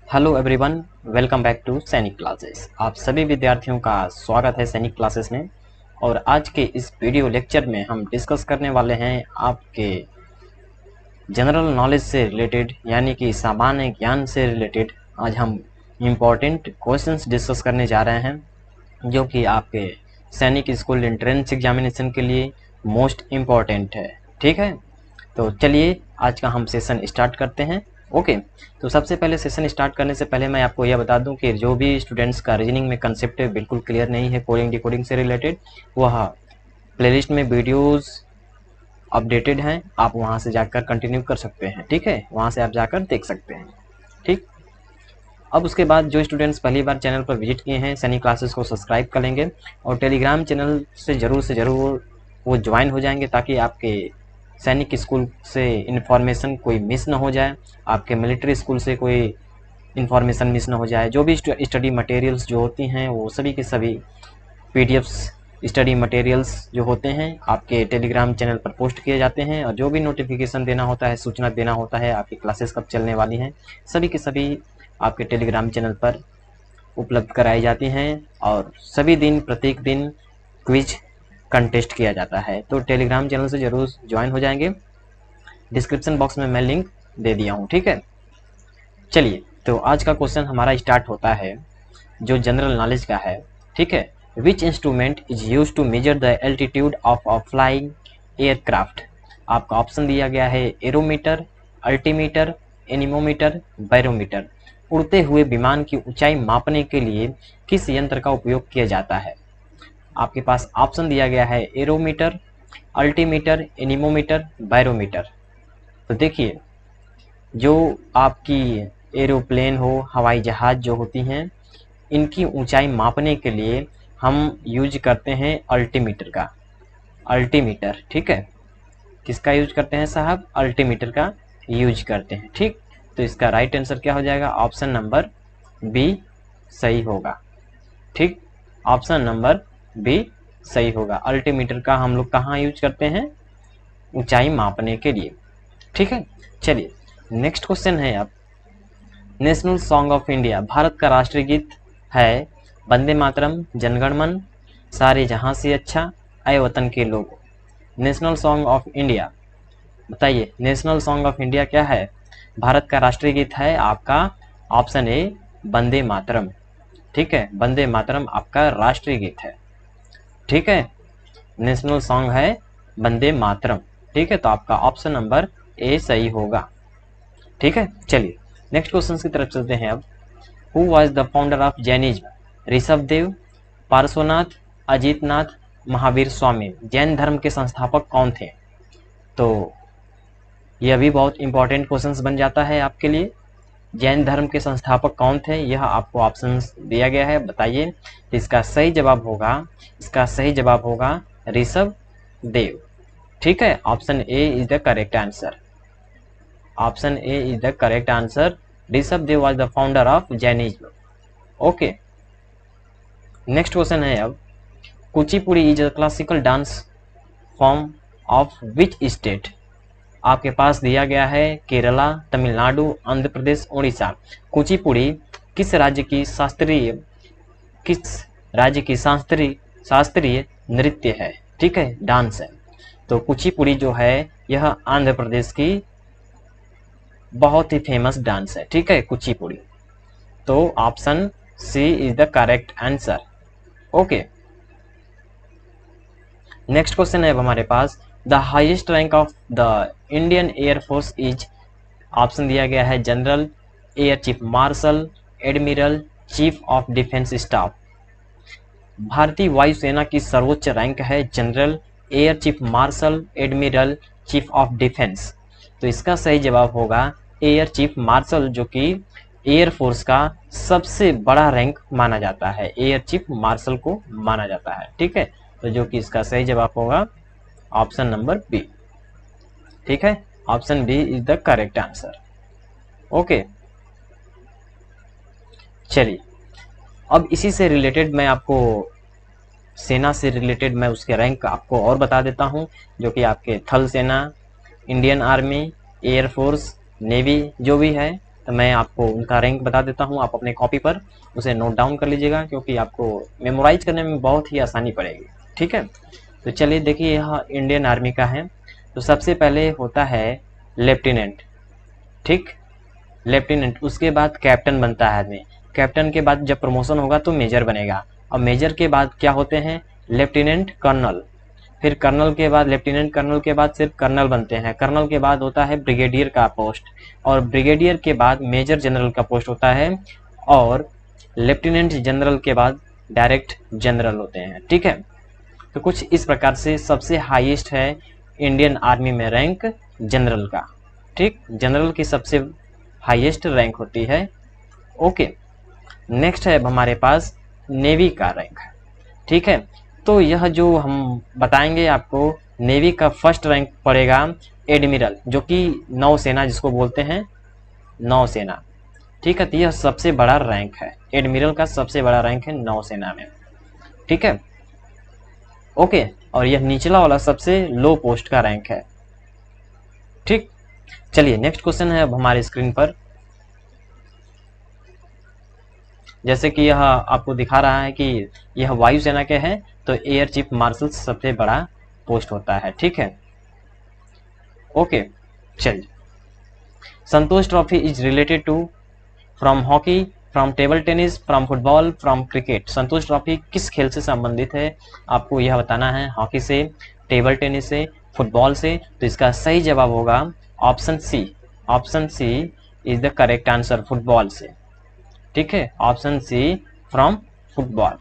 Hello everyone, welcome back to Sainik classes. आप सभी विद्यार्थियों का स्वागत है सैनिक क्लासेस में। और आज के इस वीडियो लेक्चर में हम डिस्कस करने वाले हैं आपके जनरल नॉलेज से रिलेटेड, यानी कि सामान्य ज्ञान से रिलेटेड। आज हम इम्पॉर्टेंट क्वेश्चंस डिस्कस करने जा रहे हैं जो कि आपके सैनिक स्कूल एंट्रेंस एग्जामिनेशन के लिए मोस्ट इम्पॉर्टेंट है। ठीक है, तो चलिए आज का हम सेशन स्टार्ट करते हैं। ओके, तो सबसे पहले सेशन स्टार्ट करने से पहले मैं आपको यह बता दूं कि जो भी स्टूडेंट्स का रीजनिंग में कंसेप्ट बिल्कुल क्लियर नहीं है कोडिंग डिकोडिंग से रिलेटेड, वह प्लेलिस्ट में वीडियोस अपडेटेड हैं, आप वहां से जाकर कंटिन्यू कर सकते हैं। ठीक है, वहां से आप जाकर देख सकते हैं। ठीक, अब उसके बाद जो स्टूडेंट्स पहली बार चैनल पर विजिट किए हैं सैनिक क्लासेस को सब्सक्राइब कर लेंगे और टेलीग्राम चैनल से ज़रूर वो ज्वाइन हो जाएंगे ताकि आपके सैनिक स्कूल से इन्फॉर्मेशन कोई मिस ना हो जाए, आपके मिलिट्री स्कूल से कोई इन्फॉर्मेशन मिस ना हो जाए। जो भी स्टडी मटेरियल्स जो होती हैं वो सभी के सभी पीडीएफ्स स्टडी मटेरियल्स जो होते हैं आपके टेलीग्राम चैनल पर पोस्ट किए जाते हैं, और जो भी नोटिफिकेशन देना होता है, सूचना देना होता है आपकी क्लासेस कब चलने वाली हैं, सभी के सभी आपके टेलीग्राम चैनल पर उपलब्ध कराई जाती हैं। और सभी दिन प्रत्येक दिन क्विज कंटेस्ट किया जाता है, तो टेलीग्राम चैनल से ज़रूर ज्वाइन हो जाएंगे। डिस्क्रिप्शन बॉक्स में मैं लिंक दे दिया हूँ। ठीक है, चलिए तो आज का क्वेश्चन हमारा स्टार्ट होता है जो जनरल नॉलेज का है। ठीक है, which instrument is used to measure the altitude of a flying aircraft. आपका ऑप्शन दिया गया है एरोमीटर, अल्टीमीटर, एनीमोमीटर, बैरोमीटर। उड़ते हुए विमान की ऊंचाई मापने के लिए किस यंत्र का उपयोग किया जाता है। आपके पास ऑप्शन दिया गया है एरोमीटर, अल्टीमीटर, एनीमोमीटर, बैरोमीटर। तो देखिए, जो आपकी एरोप्लेन हो, हवाई जहाज जो होती हैं, इनकी ऊंचाई मापने के लिए हम यूज करते हैं अल्टीमीटर का। अल्टीमीटर, ठीक है, किसका यूज करते हैं साहब? अल्टीमीटर का यूज करते हैं। ठीक, तो इसका राइट आंसर क्या हो जाएगा? ऑप्शन नंबर बी सही होगा। ठीक, ऑप्शन नंबर बी सही होगा। अल्टीमीटर का हम लोग कहाँ यूज करते हैं? ऊंचाई मापने के लिए। ठीक है, चलिए नेक्स्ट क्वेश्चन है। अब national song of India, Bharat का राष्ट्रीय गीत है वंदे मातरम, जनगण मन, सारे जहां से अच्छा, अय वतन के लोगों। नेशनल सॉन्ग ऑफ इंडिया, बताइए नेशनल सॉन्ग ऑफ इंडिया क्या है? भारत का राष्ट्रीय गीत है आपका ऑप्शन ए वंदे मातरम। ठीक है, वंदे मातरम आपका राष्ट्रीय गीत है। ठीक है, नेशनल सॉन्ग है वंदे मातरम। ठीक है, तो आपका ऑप्शन नंबर ए सही होगा। ठीक है, चलिए नेक्स्ट क्वेश्चन की तरफ चलते हैं। अब who was the founder of Jainism? Rishabhdev, Parshvanath, Ajitnath, Mahavir Swami. Jain धर्म के संस्थापक कौन थे? तो यह भी बहुत इंपॉर्टेंट क्वेश्चंस बन जाता है आपके लिए। जैन धर्म के संस्थापक कौन थे, यह आपको ऑप्शन दिया गया है, बताइए। तो इसका सही जवाब होगा, इसका सही जवाब होगा ऋषभ देव। ठीक है, option A is the correct answer. Option A is the correct answer. Rishabhdev was the founder of Jainism. Okay, next question है अब, Kuchipudi is a classical dance form of which state? आपके पास दिया गया है केरला, तमिलनाडु, आंध्र प्रदेश, उड़ीसा। कुचिपुड़ी किस राज्य की शास्त्रीय किस राज्य की शास्त्रीय नृत्य है? ठीक है, डांस है। तो कुचिपुड़ी जो है यह आंध्र प्रदेश की बहुत ही फेमस डांस है। ठीक है, कुचिपुड़ी। तो option C is the correct answer. Okay, next question है अब हमारे पास, the highest rank of the Indian air force is. Option दिया गया है general, air chief marshal, admiral, chief of defence staff. भारतीय वायुसेना की सर्वोच्च रैंक है general, air chief marshal, admiral, chief of defence. तो इसका सही जवाब होगा एयर चीफ मार्शल, जो कि एयर फोर्स का सबसे बड़ा रैंक माना जाता है। एयर चीफ मार्शल को माना जाता है। ठीक है, तो जो कि इसका सही जवाब होगा ऑप्शन नंबर बी। ठीक है, option B is the correct answer. Okay, चलिए अब इसी से रिलेटेड मैं आपको सेना से रिलेटेड मैं उसके रैंक आपको और बता देता हूं, जो कि आपके थल सेना, इंडियन आर्मी, एयरफोर्स, नेवी जो भी है, तो मैं आपको उनका रैंक बता देता हूँ, आप अपने कॉपी पर उसे नोट डाउन कर लीजिएगा, क्योंकि आपको मेमोराइज करने में बहुत ही आसानी पड़ेगी। ठीक है, तो चलिए देखिए, यह इंडियन आर्मी का है। तो सबसे पहले होता है लेफ्टिनेंट, ठीक, लेफ्टिनेंट, उसके बाद कैप्टन बनता है आदमी, कैप्टन के बाद जब प्रमोशन होगा तो मेजर बनेगा, और मेजर के बाद क्या होते हैं, लेफ्टिनेंट कर्नल, फिर कर्नल के बाद, लेफ्टिनेंट कर्नल के बाद सिर्फ कर्नल बनते हैं, कर्नल के बाद होता है ब्रिगेडियर का पोस्ट, और ब्रिगेडियर के बाद मेजर जनरल का पोस्ट होता है, और लेफ्टिनेंट जनरल के बाद डायरेक्ट जनरल होते हैं। ठीक है, तो कुछ इस प्रकार से सबसे हाईएस्ट है इंडियन आर्मी में रैंक जनरल का। ठीक, जनरल की सबसे हाईएस्ट रैंक होती है। ओके, नेक्स्ट है हमारे पास नेवी का रैंक। ठीक है, तो यह जो हम बताएंगे आपको, नेवी का फर्स्ट रैंक पड़ेगा एडमिरल, जो कि नौसेना जिसको बोलते हैं, नौसेना। ठीक है, तो यह सबसे बड़ा रैंक है, एडमिरल का सबसे बड़ा रैंक है नौसेना में। ठीक है, ओके, और यह निचला वाला सबसे लो पोस्ट का रैंक है। ठीक, चलिए नेक्स्ट क्वेश्चन है अब हमारे स्क्रीन पर। जैसे कि यह आपको दिखा रहा है कि यह वायुसेना के हैं, तो एयर चीफ मार्शल सबसे बड़ा पोस्ट होता है। ठीक है, ओके, चलिए, Santosh trophy is related to from hockey, from table tennis, from football, from cricket. Santosh trophy किस खेल से संबंधित है, आपको यह बताना है, हॉकी से, टेबल टेनिस से, फुटबॉल से। तो इसका सही जवाब होगा option C, option C is the correct answer, football से। ठीक है, option C from football.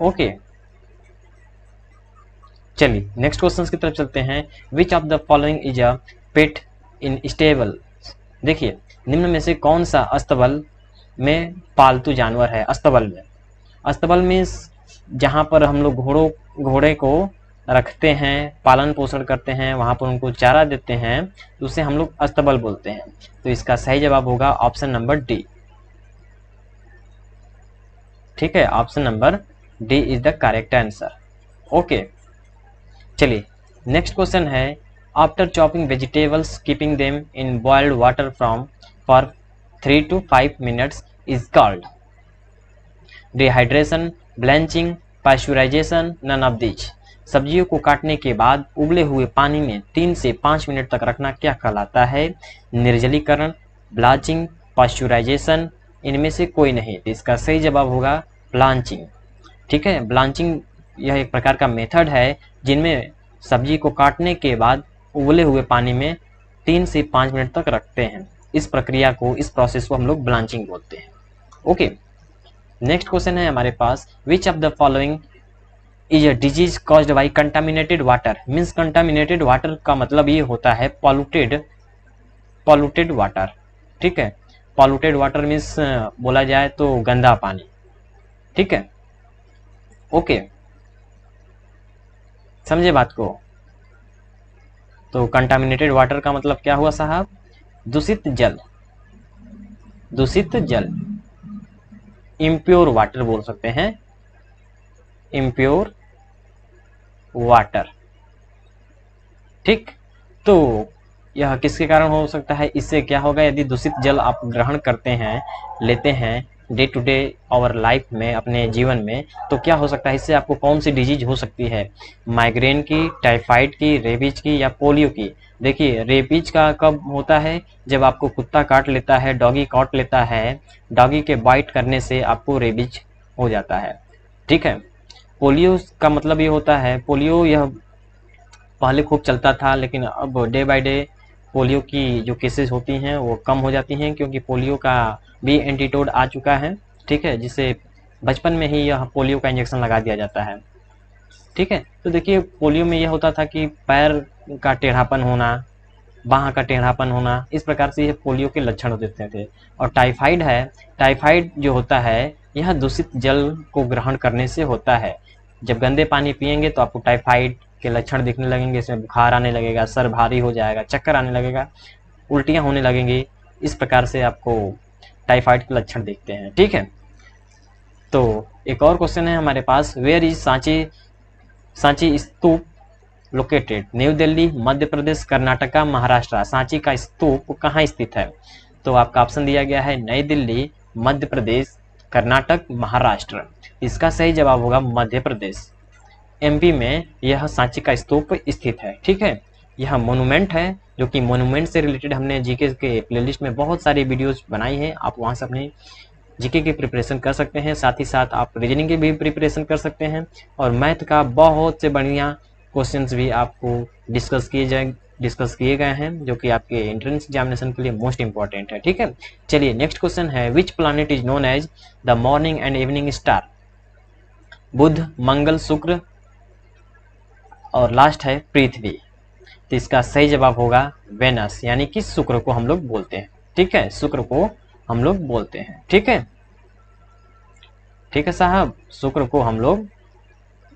Okay, चलिए नेक्स्ट क्वेश्चन की तरफ चलते हैं। Which of the following is a pet in stable. देखिए, निम्न में से कौन सा अस्तबल में पालतू जानवर है। अस्तबल में, अस्तबल में जहां पर हम लोग घोड़े को रखते हैं, पालन पोषण करते हैं, वहां पर उनको चारा देते हैं, तो उसे हम लोग अस्तबल बोलते हैं। तो इसका सही जवाब होगा ऑप्शन नंबर डी। ठीक है, option number D is the correct answer. Okay, चलिए नेक्स्ट क्वेश्चन है। After chopping vegetables keeping them in boiled water from for 3 to 5 minutes is called dehydration, blanching, pasteurisation, none of these. सब्जियों को काटने के बाद उबले हुए पानी में 3 से 5 मिनट तक रखना क्या कहलाता है, निर्जलीकरण, ब्लांचिंग, पास्चुराइजेशन, इनमें से कोई नहीं। तो इसका सही जवाब होगा ब्लांचिंग। ठीक है, ब्लांचिंग यह एक प्रकार का मेथड है जिनमें सब्जी को काटने के बाद उबले हुए पानी में 3 से 5 मिनट तक रखते हैं। इस प्रक्रिया को, इस प्रोसेस को हम लोग ब्लांचिंग बोलते हैं। ओके, नेक्स्ट क्वेश्चन है हमारे पास। Which of the following is a disease caused by contaminated water. Means contaminated water का मतलब ये होता है पॉल्यूटेड, पॉल्यूटेड वाटर। ठीक है, पॉल्यूटेड वाटर मीन्स बोला जाए तो गंदा पानी। ठीक है, ओके, समझे बात को। तो कंटामिनेटेड वाटर का मतलब क्या हुआ साहब, दूषित जल, दूषित जल, इम्प्योर वाटर बोल सकते हैं, इम्प्योर वाटर। ठीक, तो यह किसके कारण हो सकता है, इससे क्या होगा, यदि दूषित जल आप ग्रहण करते हैं, लेते हैं day to day our life में, अपने जीवन में, तो क्या हो सकता है, इससे आपको कौन सी डिजीज हो सकती है, माइग्रेन की, टाइफाइड की, रेबीज की, या पोलियो की। देखिए, रेबीज का कब होता है, जब आपको कुत्ता काट लेता है, डॉगी काट लेता है, डॉगी के बाइट करने से आपको रेबीज हो जाता है। ठीक है, पोलियो का मतलब ये होता है, पोलियो यह पहले खूब चलता था, लेकिन अब डे बाय डे पोलियो की जो केसेस होती हैं वो कम हो जाती हैं, क्योंकि पोलियो का भी एंटीडोट आ चुका है। ठीक है, जिसे बचपन में ही यह पोलियो का इंजेक्शन लगा दिया जाता है। ठीक है, तो देखिए, पोलियो में यह होता था कि पैर का टेढ़ापन होना, बाह का टेढ़ापन होना, इस प्रकार से यह पोलियो के लक्षण होते थे। और टाइफाइड है, टाइफाइड जो होता है, यह दूषित जल को ग्रहण करने से होता है। जब गंदे पानी पिएंगे तो आपको टाइफाइड के लक्षण दिखने लगेंगे, इसमें बुखार आने लगेगा, सर भारी हो जाएगा, चक्कर आने लगेगा, उल्टियां होने लगेंगी। इस प्रकार से आपको टाइफाइड के लक्षण दिखते हैं। ठीक है, तो एक और क्वेश्चन है हमारे पास। Where is Sanchi, Sanchi stupa located. New Delhi, Madhya Pradesh, Karnataka, Maharashtra. Sanchi का स्तूप कहाँ स्थित है, तो आपका ऑप्शन दिया गया है नई दिल्ली, मध्य प्रदेश, कर्नाटक, महाराष्ट्र। इसका सही जवाब होगा मध्य प्रदेश। एमपी में यह सांची का स्तूप स्थित है। ठीक है, यह मोनूमेंट है, जो कि मोनूमेंट से रिलेटेड हमने जीके के प्लेलिस्ट में बहुत सारी वीडियोस बनाई हैं। आप वहां से अपने जीके की प्रिपरेशन कर सकते हैं, साथ ही साथ आप रीजनिंग की भी प्रिपरेशन कर सकते हैं, और मैथ का बहुत से बढ़िया क्वेश्चंस भी आपको डिस्कस किए गए हैं, जो कि आपके एंट्रेंस एग्जामिनेशन के लिए मोस्ट इंपॉर्टेंट है। ठीक है, चलिए नेक्स्ट क्वेश्चन है, which planet is known as the morning and evening star? Budh, Mangal, Shukra और लास्ट है पृथ्वी। तो इसका सही जवाब होगा वेनस, यानी कि शुक्र को हम लोग बोलते हैं। ठीक है, शुक्र को हम लोग बोलते हैं। ठीक है, ठीक है साहब, शुक्र को हम लोग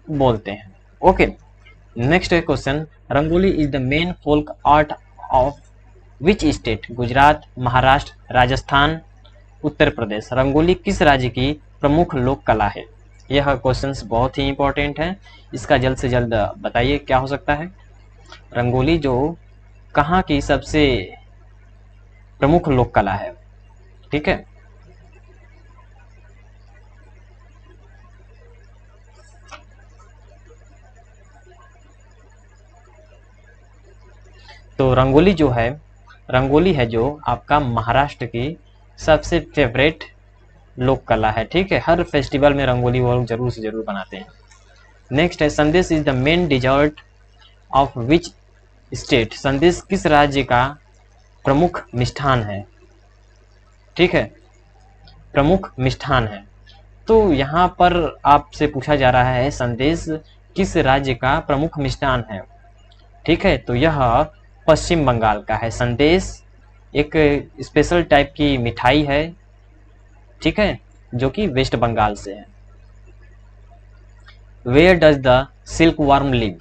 बोलते हैं। Okay, next question, rangoli is the main folk art of which state? Gujarat, Maharashtra, Rajasthan, Uttar Pradesh. Rangoli किस राज्य की प्रमुख लोक कला है? यह क्वेश्चंस बहुत ही इंपॉर्टेंट है, इसका जल्द से जल्द बताइए क्या हो सकता है। रंगोली जो कहाँ की सबसे प्रमुख लोक कला है? ठीक है, तो रंगोली है जो आपका महाराष्ट्र की सबसे फेवरेट लोक कला है। ठीक है, हर फेस्टिवल में रंगोली वो लोग जरूर से जरूर बनाते हैं। नेक्स्ट है, संदेश is the main desert of which state? संदेश किस राज्य का प्रमुख मिष्ठान है? ठीक है, प्रमुख मिष्ठान है। तो यहाँ पर आपसे पूछा जा रहा है संदेश किस राज्य का प्रमुख मिष्ठान है? ठीक है, तो यह पश्चिम बंगाल का है। संदेश एक स्पेशल टाइप की मिठाई है, ठीक है, जो कि वेस्ट बंगाल से है। Where does the silk worm live?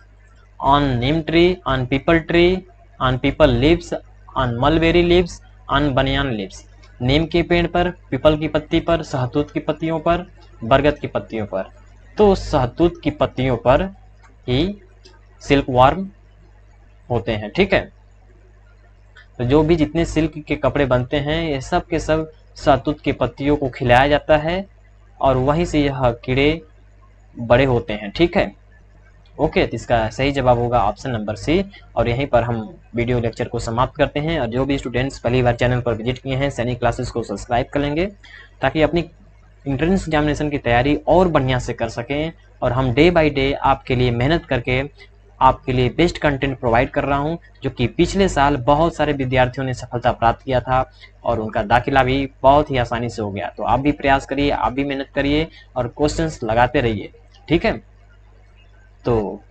On neem tree, on peepal tree, on peepal leaves, on mulberry leaves, on banyan leaves. नीम के पेड़ पर, पीपल की पत्ती पर, सहतूत की पत्तियों पर, बरगद की पत्तियों पर। तो सहतूत की पत्तियों पर ही सिल्क वर्म होते हैं। ठीक है, तो जो भी जितने सिल्क के कपड़े बनते हैं ये सब के सब सहतूत की पत्तियों को खिलाया जाता है, और वहीं से यह कीड़े बड़े होते हैं। ठीक है, ओके, तो इसका सही जवाब होगा ऑप्शन नंबर सी। और यहीं पर हम वीडियो लेक्चर को समाप्त करते हैं, और जो भी स्टूडेंट्स पहली बार चैनल पर विजिट किए हैं सैनिक क्लासेस को सब्सक्राइब कर लेंगे, ताकि अपनी इंट्रेंस एग्जामिनेशन की तैयारी और बढ़िया से कर सकें। और हम डे बाय डे आपके लिए मेहनत करके आपके लिए बेस्ट कंटेंट प्रोवाइड कर रहा हूं, जो कि पिछले साल बहुत सारे विद्यार्थियों ने सफलता प्राप्त किया था, और उनका दाखिला भी बहुत ही आसानी से हो गया। तो आप भी प्रयास करिए, आप भी मेहनत करिए, और क्वेश्चंस लगाते रहिए। ठीक है, तो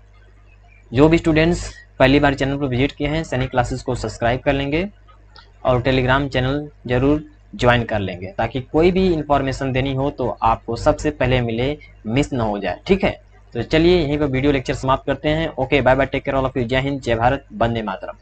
जो भी स्टूडेंट्स पहली बार चैनल पर विजिट किए हैं सैनिक क्लासेस को सब्सक्राइब कर लेंगे, और टेलीग्राम चैनल जरूर ज्वाइन कर लेंगे, ताकि कोई भी इंफॉर्मेशन देनी हो तो आपको सबसे पहले मिले, मिस ना हो जाए। ठीक है, तो चलिए यहीं पर वीडियो लेक्चर समाप्त करते हैं। Okay, bye bye, take care all of you. जय हिंद, जय भारत, वंदे मातरम।